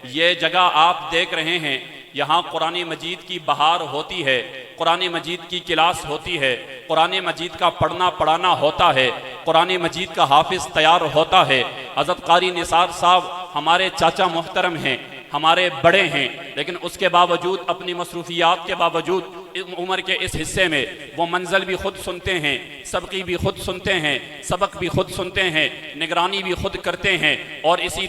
یہ جگہ آپ دیکھ رہے ہیں، یہاں قرآن مجید کی بہار ہوتی ہے، قرآن مجید کی کلاس ہوتی ہے، قرآن مجید کا پڑھنا پڑھانا ہوتا ہے، قرآن مجید کا حافظ تیار ہوتا ہے۔ حضرت قاری نثار صاحب ہمارے چاچا محترم ہیں، ہمارے بڑے ہیں، لیکن اس کے باوجود اپنی مصروفیات کے باوجود عمر کے اس حصے میں وہ منزل بھی خود سنتے ہیں، سبقی بھی خود سنتے ہیں، سبق بھی خود سنتے ہیں، نگرانی بھی خود کرتے ہیں، اور اسی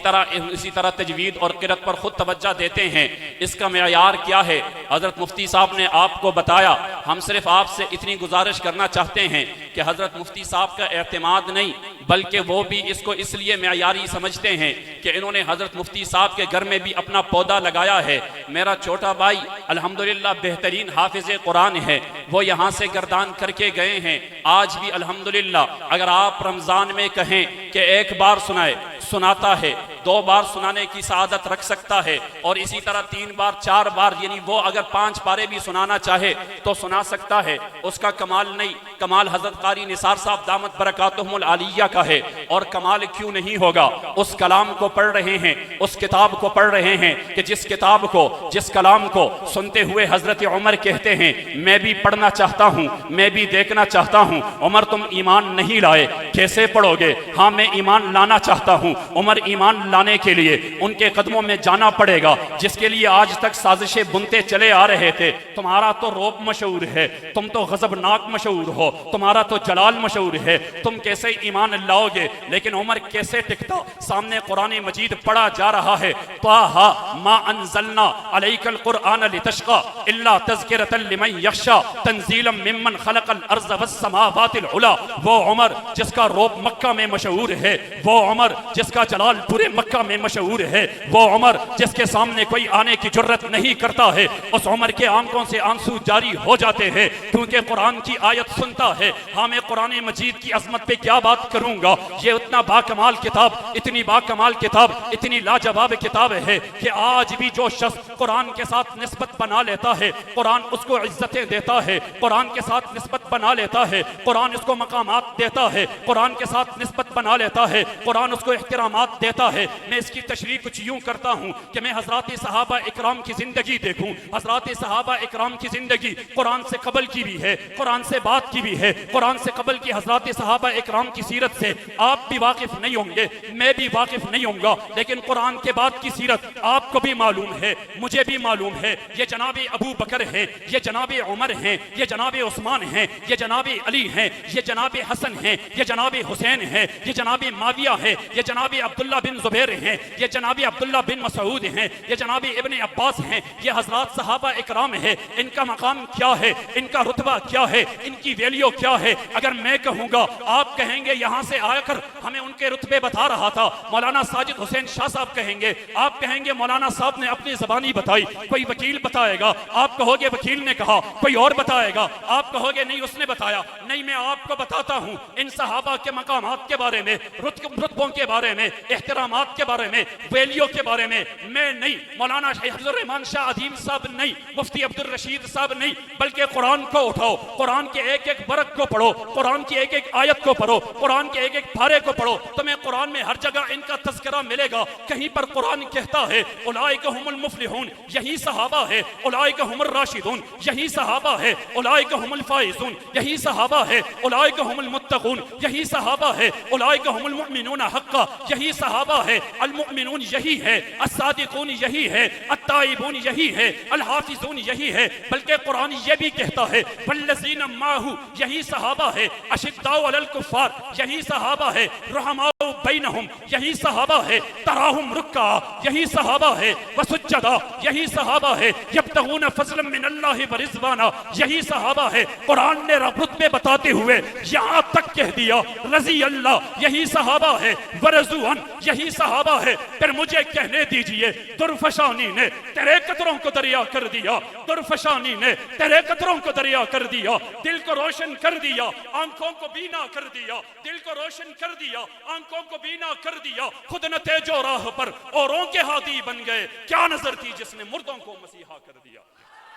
طرح تجوید اور قرأت پر خود توجہ دیتے ہیں۔ اس کا معیار کیا ہے؟ حضرت مفتی صاحب نے آپ کو بتایا۔ ہم صرف آپ سے اتنی گزارش کرنا چاہتے ہیں کہ حضرت مفتی صاحب کا اعتماد نہیں، بلکہ وہ بھی اس کو اس لیے معیاری سمجھتے ہیں کہ انہوں نے حضرت مفتی صاحب کے گھر میں بھی اپنا پودا لگایا ہے۔ میرا چھوٹا بھائی الحمدللہ بہترین حافظ قرآن ہے، وہ یہاں سے گردان کر کے گئے ہیں۔ آج بھی الحمدللہ اگر آپ رمضان میں کہیں کہ ایک بار سنائے، سناتا ہے، 2 بار سنانے کی سعادت رکھ سکتا ہے، اور اسی طرح 3 بار 4 بار، یعنی وہ اگر 5 پارے بھی سنانا چاہے تو سنا سکتا ہے۔ اس کا کمال نہیں، کمال حضرت قاری نثار صاحب دامت برکاتہم العالیہ کا ہے۔ اور کمال کیوں نہیں ہوگا؟ اس کلام کو پڑھ رہے ہیں، اس کتاب کو پڑھ رہے ہیں کہ جس کتاب کو، جس کلام کو سنتے ہوئے حضرت عمر کہتے ہیں میں بھی پڑھنا چاہتا ہوں، میں بھی دیکھنا چاہتا ہوں۔ عمر تم ایمان نہیں لائے، کیسے پڑھو گے؟ ہاں میں ایمان لانا چاہتا ہوں۔ عمر ایمان لانے کے لیے ان کے قدموں میں جانا پڑے گا، جس کے لیے آج تک سازشیں بنتے چلے آ رہے تھے۔ تمہارا تو روب مشہور ہے، تم تو غضبناک مشہور ہو، تمہارا تو جلال مشہور ہے، تم کیسے ایمان لاؤ گے؟ لیکن عمر کیسے ٹکتا؟ سامنے قرآن مجید پڑھا جا رہا ہے، طٰہٰ ما انزلنا علیک القرآن لتشقی الا تذکرۃ لمن یخشی تنزیلا ممن خلق الارض والسماوات العلی۔ وہ عمر جس کا روب مکہ میں مشہور ہے، وہ عمر جس کا جلال پورے مکہ میں مشہور ہے، وہ عمر جس کے سامنے کوئی آنے کی جرت نہیں کرتا ہے، اس عمر کے آنکھوں سے آنسو جاری ہو جاتے ہیں کیونکہ قرآن کی آیت سنتا ہے۔ ہاں میں قرآن مجید کی عظمت پہ کیا بات کروں گا، یہ اتنا باکمال کتاب، اتنی باکمال کتاب، اتنی لاجواب کتاب ہے کہ آج بھی جو شخص قرآن کے ساتھ نسبت بنا لیتا ہے، قرآن اس کو عزتیں دیتا ہے، قرآن کے ساتھ نسبت بنا لیتا ہے، قرآن اس کو مقامات دیتا ہے، قرآن کے ساتھ نسبت بنا لیتا ہے، قرآن اس کو احترامات دیتا ہے۔ میں اس کی تشریح کچھ یوں کرتا ہوں کہ میں حضرات صحابہ اکرام کی زندگی دیکھوں، حضرات صحابہ اکرام کی زندگی قرآن سے قبل کی بھی ہے، قرآن سے بعد کی بھی ہے، قرآن سے قبل کی حضرات صحابہ اکرام کی سیرت سے آپ بھی واقف نہیں ہوں گے، میں بھی واقف نہیں ہوں گا، لیکن قرآن کے بعد کی سیرت آپ کو بھی معلوم ہے، مجھے بھی معلوم ہے۔ یہ جناب ابو بکر ہیں، یہ جناب عمر ہیں، یہ جناب عثمان ہیں، یہ جناب علی ہیں، یہ جناب حسن ہیں، یہ جناب حسین ہیں، یہ جناب معاویہ ہیں، یہ جناب عبداللہ بن زبیر ہیں، یہ جناب عبداللہ بن مسعود ہیں، یہ جناب ابن عباس ہیں۔ یہ حضرات صحابہ اکرام ہیں، ان کا مقام کیا ہے، ان کا رتبہ کیا ہے، ان کی ویلیو کیا ہے؟ اگر میں کہوں گا آپ کہیں گے یہاں سے آ کر ہمیں ان کے رتبے بتا رہا تھا، مولانا ساجد حسین شاہ صاحب کہیں گے، آپ کہیں گے مولانا صاحب نے اپنی زبانی بتائی، کوئی وکیل بتائے گا، آپ کہو گے وکیل نے کہا، کوئی اور بتائے گا، آپ کہو گے نہیں اس نے بتایا۔ نہیں، میں آپ کو بتاتا ہوں ان صحابہ کے مقامات کے بارے میں، رتبوں کے بارے میں، احترامات کے بارے میں، ویلیو کے بارے میں میں نہیں، مولانا حفظ الرحمان شاہ عظیم صاحب نہیں، مفتی عبدالرشید صاحب نہیں، بلکہ قرآن کو اٹھاؤ، قرآن کے ایک ایک برق کو پڑھو، قرآن کی ایک ایک آیت کو پڑھو، قرآن کے ایک ایک پارے کو پڑھو، تمہیں قرآن میں ہر جگہ ان کا تذکرہ ملے گا۔ کہیں پر قرآن کہتا ہے اولئک هم المفلحون، یہی صحابہ ہے، اولئک هم الراشدون، یہی صحابہ ہے، اولئک هم الفائزون، یہی صحابہ ہے، اولئک هم المتقون، یہی صحابہ ہے، اولئک هم المؤمنون حقا، یہی صحابہ ہے، المؤمنون یہی ہے، الصادقون یہی ہے، التائبون یہی ہے، الحافظون یہی ہے۔ بلکہ قرآن یہ بھی کہتا ہے والذین معہ، یہی صحابہ ہے، اشداء علی الکفار، یہی صحابہ ہے، رحماء بینہم، یہی صحابہ ہے، تراہم رکعا، یہی صحابہ ہے، وسجدا، یہی صحابہ ہے، یبتغون فضلا من اللہ ورضوانا، یہی صحابہ ہے۔ قرآن نے رتبے بتاتے ہوئے یہاں تک کہہ دیا رضی اللہ، یہی صحابہ ہے، ورضوا عنہ، یہی صحابہ ہے۔ پھر مجھے کہنے دیجئے درفشانی نے تیرے قطروں کو دریا کر دیا، درفشانی نے تیرے قطروں کو دریا کر دیا، دل کو روشن کر دیا، آنکھوں کو بینا کر دیا، دل کو روشن کر دیا، آنکھوں کو بینا کر دیا۔ خود نتیجو راہ پر اوروں کے ہادی بن گئے، کیا نظر تھی جس نے مردوں کو مسیحا کر دیا۔